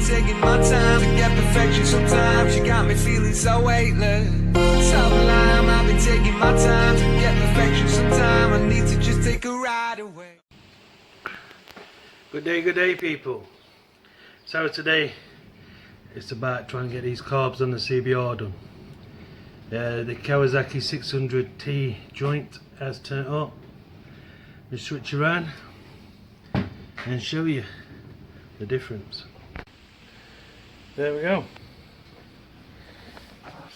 been taking my time to get perfection. Sometimes you got me feeling so weightless. Sublime, I've been taking my time to get perfection. Sometimes I need to just take a ride away. Good day people. So today it's about trying to get these carbs on the CBR done. The Kawasaki 600T joint has turned up. We switch around and show you the difference. There we go.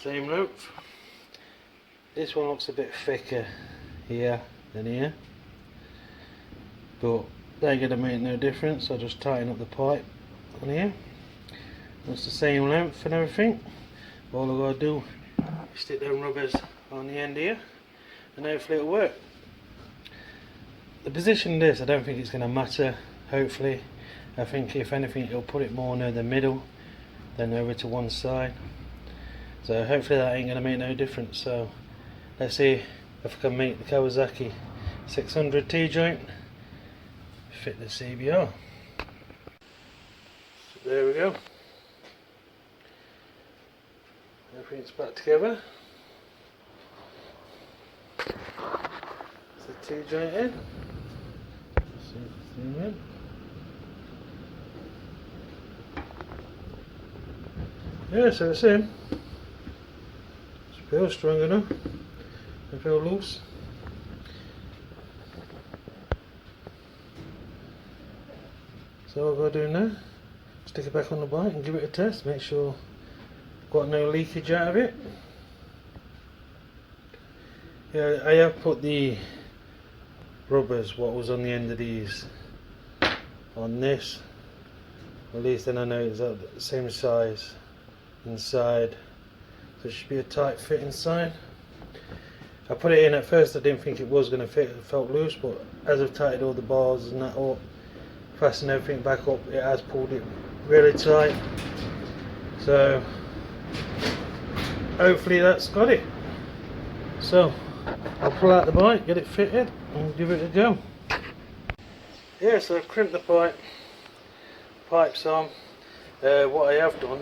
Same length. This one looks a bit thicker here than here, but they're going to make no difference. I'll just tighten up the pipe on here. It's the same length and everything. All I've got to do is stick them rubbers on the end here and hopefully it'll work. The position of this, I don't think it's going to matter. Hopefully, I think if anything it'll put it more near the middle than over to one side. So hopefully that ain't going to make no difference. So let's see if I can make the Kawasaki 600T joint fit the CBR. So there we go. Everything's back together. It's the T-joint in. Zoom in. Yeah, so it's in. It feels strong enough. It feels loose. So what I've got to do now, stick it back on the bike and give it a test, make sure I've got no leakage out of it. Yeah, I have put the rubbers, what was on the end of these, on this. At least then I know it's the same size inside. So it should be a tight fit inside. I put it in at first, I didn't think it was going to fit, it felt loose, but as I've tightened all the bars and that up, fastened everything back up, it has pulled it really tight. So hopefully that's got it. So I'll pull out the bike, get it fitted and give it a go. Yeah, so I've crimped the pipes on. What I have done,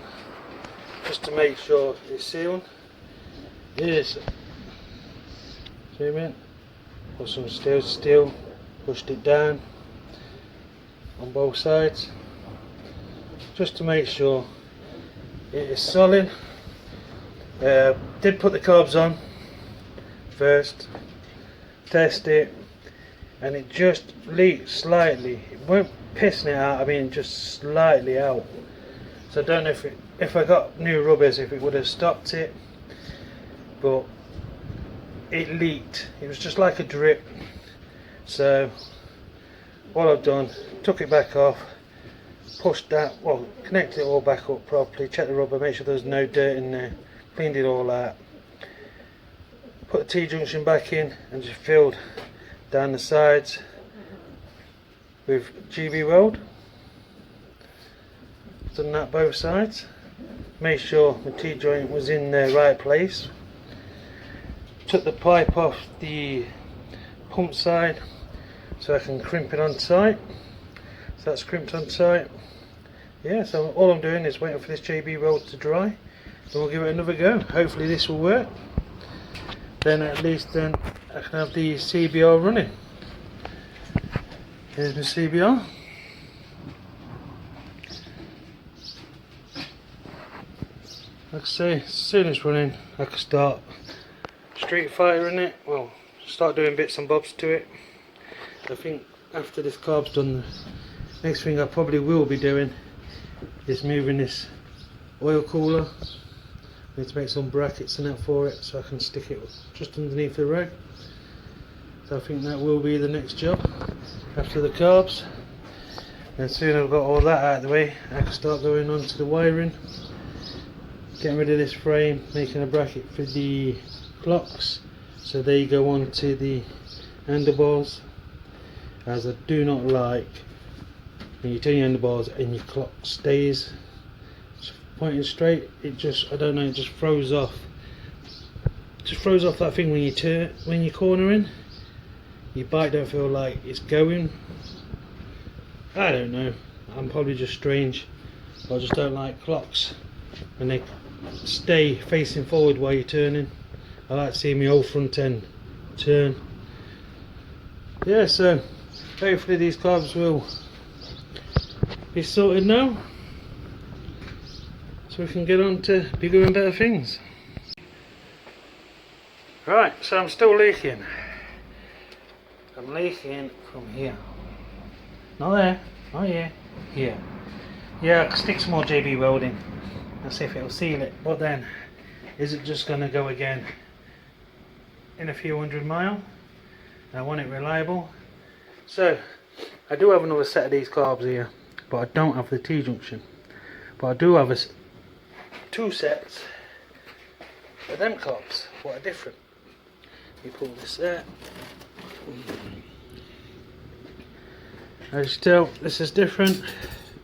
just to make sure it's sealed, is zoom in, put some steel, pushed it down on both sides just to make sure it is solid. Did put the carbs on first, test it, and it just leaked slightly. It weren't pissing it out, I mean just slightly out. So I don't know if I got new rubbers if it would have stopped it, but it leaked. It was just like a drip. So what I've done, took it back off, pushed that, well, connected it all back up properly, checked the rubber, make sure there's no dirt in there, cleaned it all out, put the T-junction back in and just filled down the sides with Weld. Done that both sides, made sure the T-joint was in the right place. Took the pipe off the pump side so I can crimp it on tight. So that's crimped on tight. Yeah, so all I'm doing is waiting for this Weld to dry, and we'll give it another go. Hopefully this will work. Then at least then I can have the CBR running. Here's my CBR. Like I say, as soon as it's running, I can start Street Fighter in it. Well, start doing bits and bobs to it. I think after this carb's done, the next thing I probably will be doing is moving this oil cooler. I need to make some brackets and that for it so I can stick it just underneath the rag. So I think that will be the next job after the carbs. And soon I've got all that out of the way, I can start going on to the wiring, getting rid of this frame, making a bracket for the clocks so they go on to the handlebars, as I do not like when you turn your handlebars and your clock stays pointing straight. It just, I don't know, it just throws off. Just throws off that thing when you turn, when you're cornering. Your bike don't feel like it's going. I don't know. I'm probably just strange, I just don't like clocks and they stay facing forward while you're turning. I like to see my whole front end turn. Yeah, so hopefully these carbs will be sorted now, so we can get on to bigger and better things. Right, so I'm still leaking. I'm leaking from here. Not there, not here, here. Yeah, I can stick some more JB welding and see if it'll seal it, but then is it just going to go again in a few 100 miles? I want it reliable. So I do have another set of these carbs here, but I don't have the T-junction. But I do have two sets of them carbs, what are different. You pull this there. As you tell, this is different.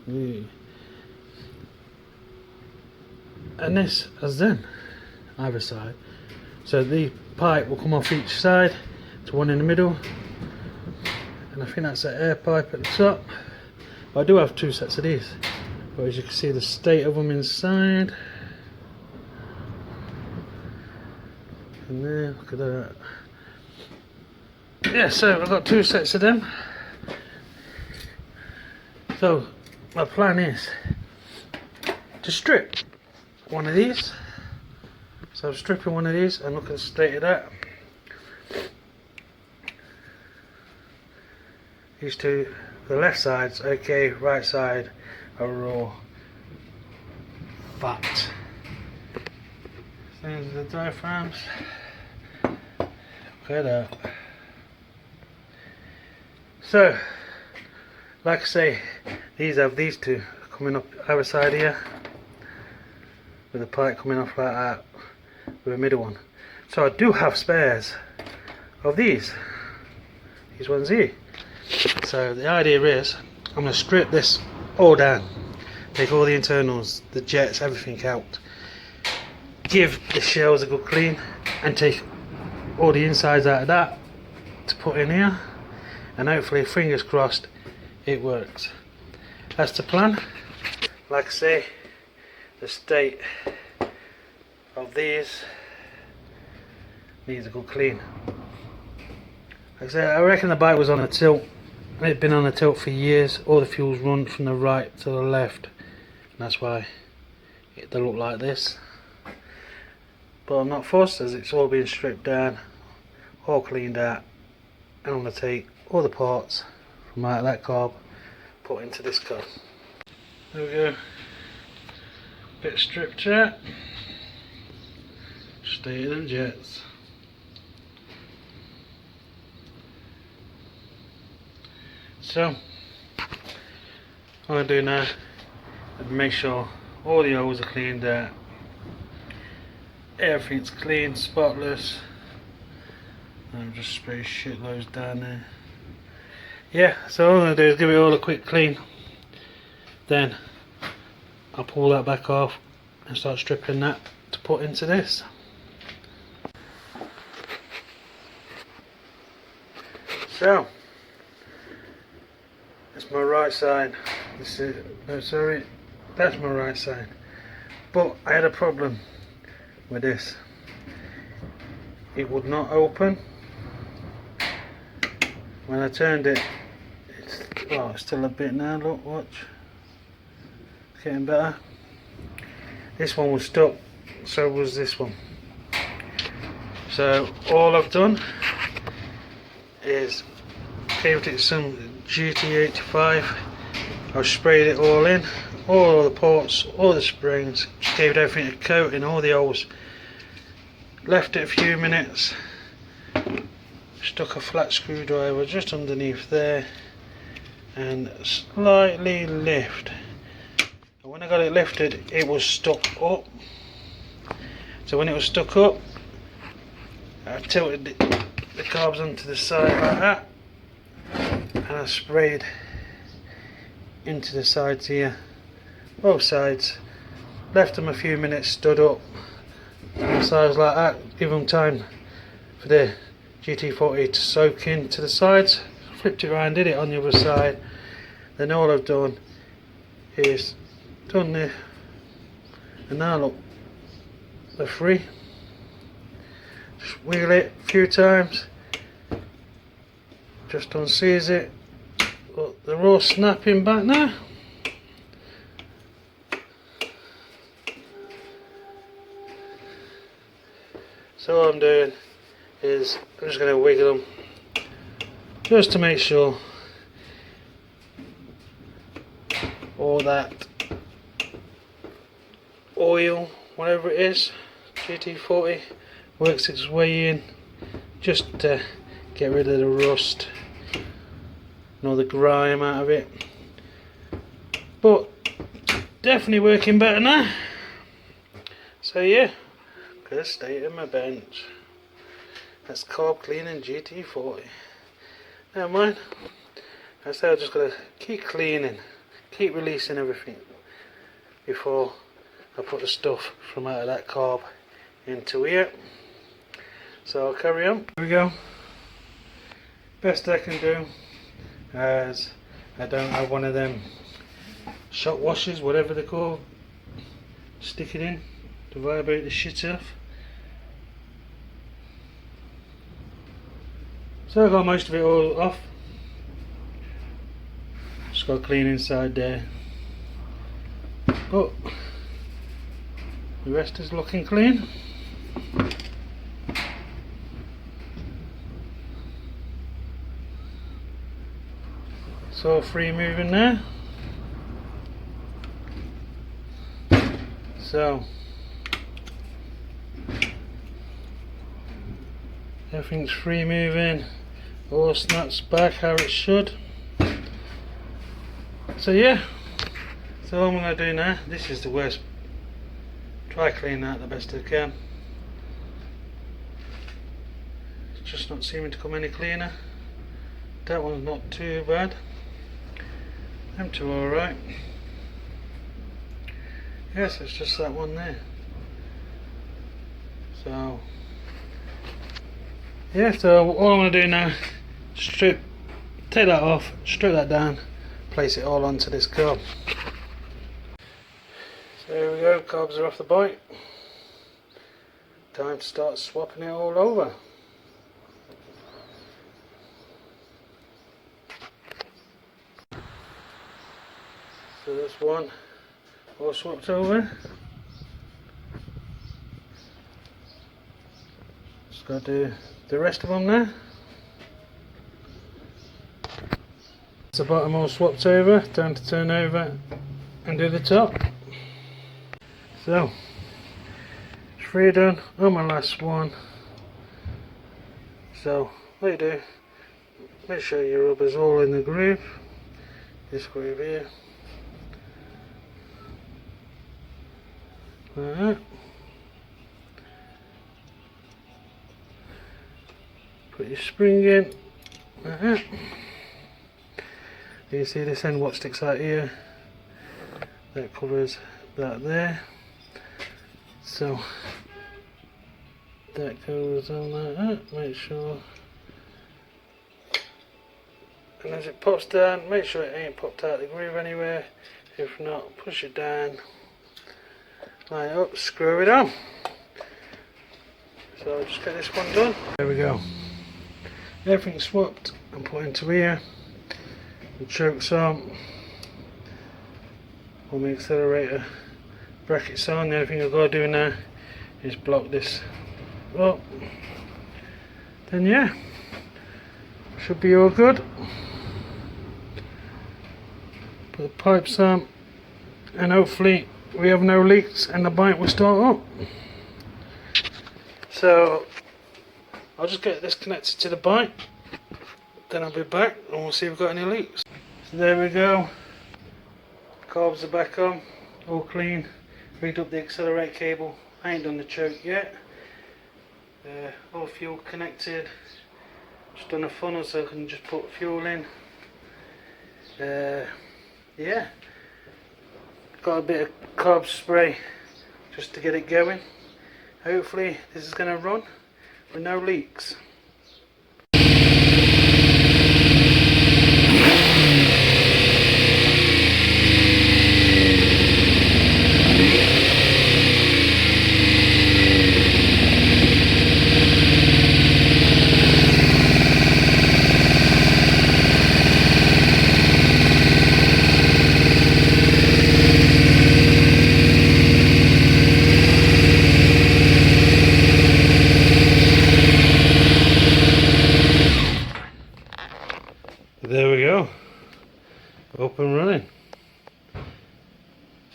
And this has them, either side. So the pipe will come off each side to one in the middle. And I think that's an air pipe at the top. But I do have two sets of these. But as you can see the state of them inside. And there, look at that. Yeah, so I've got two sets of them. So my plan is to strip one of these. So I'm stripping one of these and look at the state of that. These two, the left side's okay, right side are raw fat. These are the diaphragms. Look at that. So, like I say, these have these two coming up either side here, with the pipe coming off like that, with a middle one. So I do have spares of these ones here. So the idea is, I'm going to strip this all down, take all the internals, the jets, everything out, give the shells a good clean, and take all the insides out of that to put in here, and hopefully, fingers crossed, it works. That's the plan. Like I say, the state of these needs a good clean. Like I say, I reckon the bike was on a tilt. It's been on a tilt for years. All the fuels run from the right to the left, and that's why they look like this. But I'm not fussed, as it's all been stripped down, all cleaned out, and I'm going to take all the parts from out of that carb, put into this carb. There we go. Bit stripped out. Stated and jets. So, what I'm going to do now is make sure all the holes are cleaned out, everything's clean, spotless, and I'll just spray shitloads down there. Yeah, so all I'm going to do is give it all a quick clean, then I'll pull that back off and start stripping that to put into this. So, that's my right side. This is, no, sorry, that's my right side. But I had a problem with this. It would not open. When I turned it, it's still a bit now. Look, watch. It's getting better. This one was stuck, so was this one. So all I've done is gave it some GT85. I've sprayed it all in, all the ports, all the springs, just gave everything a coat in all the holes. Left it a few minutes, stuck a flat screwdriver just underneath there and slightly lift. And when I got it lifted, it was stuck up. So when it was stuck up, I tilted the carbs onto the side like that, and I sprayed into the sides here, both sides, left them a few minutes, stood up, and sides like that, give them time for the GT40 to soak into the sides. Flipped it around, did it on the other side. Then all I've done is done there, and now look, they're free. Just wiggle it a few times, just unseize it. Look, they're all snapping back now. So what I'm doing is I'm just going to wiggle them just to make sure all that oil, whatever it is, GT40, works its way in, just to get rid of the rust and all the grime out of it. But definitely working better now. So yeah, good state of my bench. That's carb cleaning GT40. Never mind. I say I'm just gonna keep cleaning, keep releasing everything before I put the stuff from out of that carb into here. So I'll carry on. Here we go. Best I can do, as I don't have one of them shot washers, whatever they're called. Stick it in to vibrate the shit off. So I got most of it all off. Just got to clean inside there. But the rest is looking clean. So free moving there. So everything's free moving, all snaps back how it should. So yeah, so what I'm going to do now, this is the worst, try clean that the best I can. It's just not seeming to come any cleaner. That one's not too bad, them two are alright. Yes, it's just that one there. So yeah, so all I'm going to do now, take that off, strip that down, place it all onto this carb. So there we go, carbs are off the bike. Time to start swapping it all over. So this one all swapped over. Just got to do the rest of them now. The bottom all swapped over, time to turn over and do the top. So it's 3 done on my last one. So what you do, make sure your rubber's all in the groove. This groove here. Like that. Put your spring in. Like that. You see this end what sticks out here, that covers that there, so that goes on like that. Make sure, and as it pops down, make sure it ain't popped out the groove anywhere. If not, push it down, line it up, screw it on. So I'll just get this one done. There we go, everything's swapped and put into here. The choke's on, all my accelerator brackets on. The only thing I've got to do now is block this up. Then yeah, should be all good. Put the pipes on, and hopefully we have no leaks and the bike will start up. So I'll just get this connected to the bike, then I'll be back and we'll see if we've got any leaks. So there we go, carbs are back on, all clean. Rigged up the accelerate cable, I ain't done the choke yet. All fuel connected, just done a funnel so I can just put fuel in. Yeah, got a bit of carb spray just to get it going. Hopefully this is going to run with no leaks.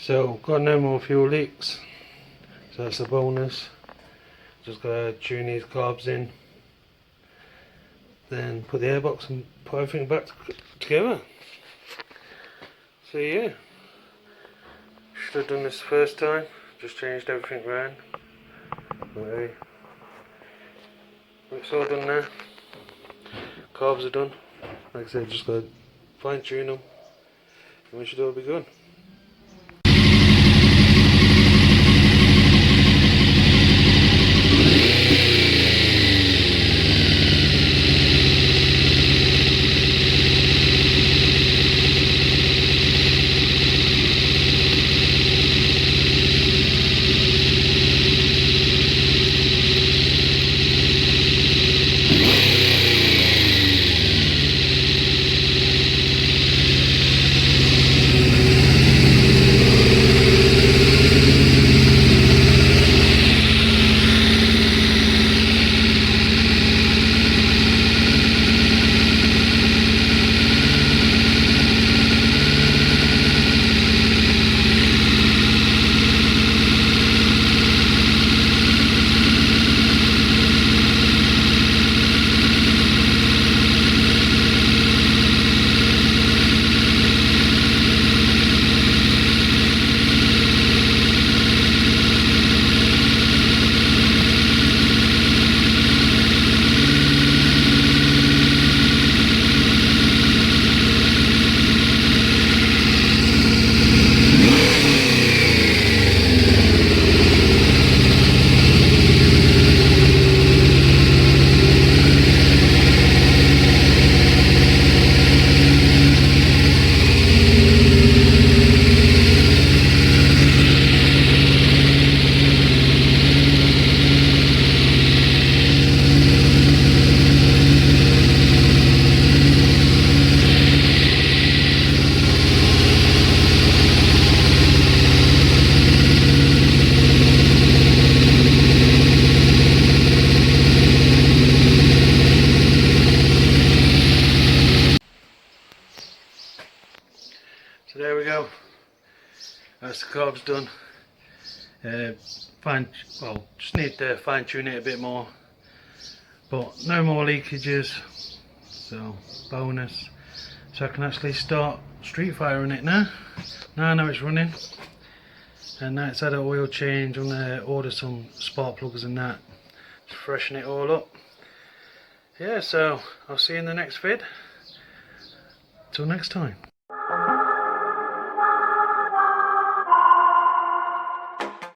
So got no more fuel leaks, so that's a bonus. Just gotta tune these carbs in, then put the airbox and put everything back together. So yeah, should have done this the first time, just changed everything around. But hey, it's all done now. Carbs are done. Like I said, just gotta fine tune them and we should all be good. So there we go. That's the carbs done. Just need to fine tune it a bit more, but no more leakages, so bonus. So I can actually start street firing it now. Now I know it's running, and now it's had an oil change. I'm going to order some spark plugs and that to freshen it all up. Yeah, so I'll see you in the next vid. Till next time.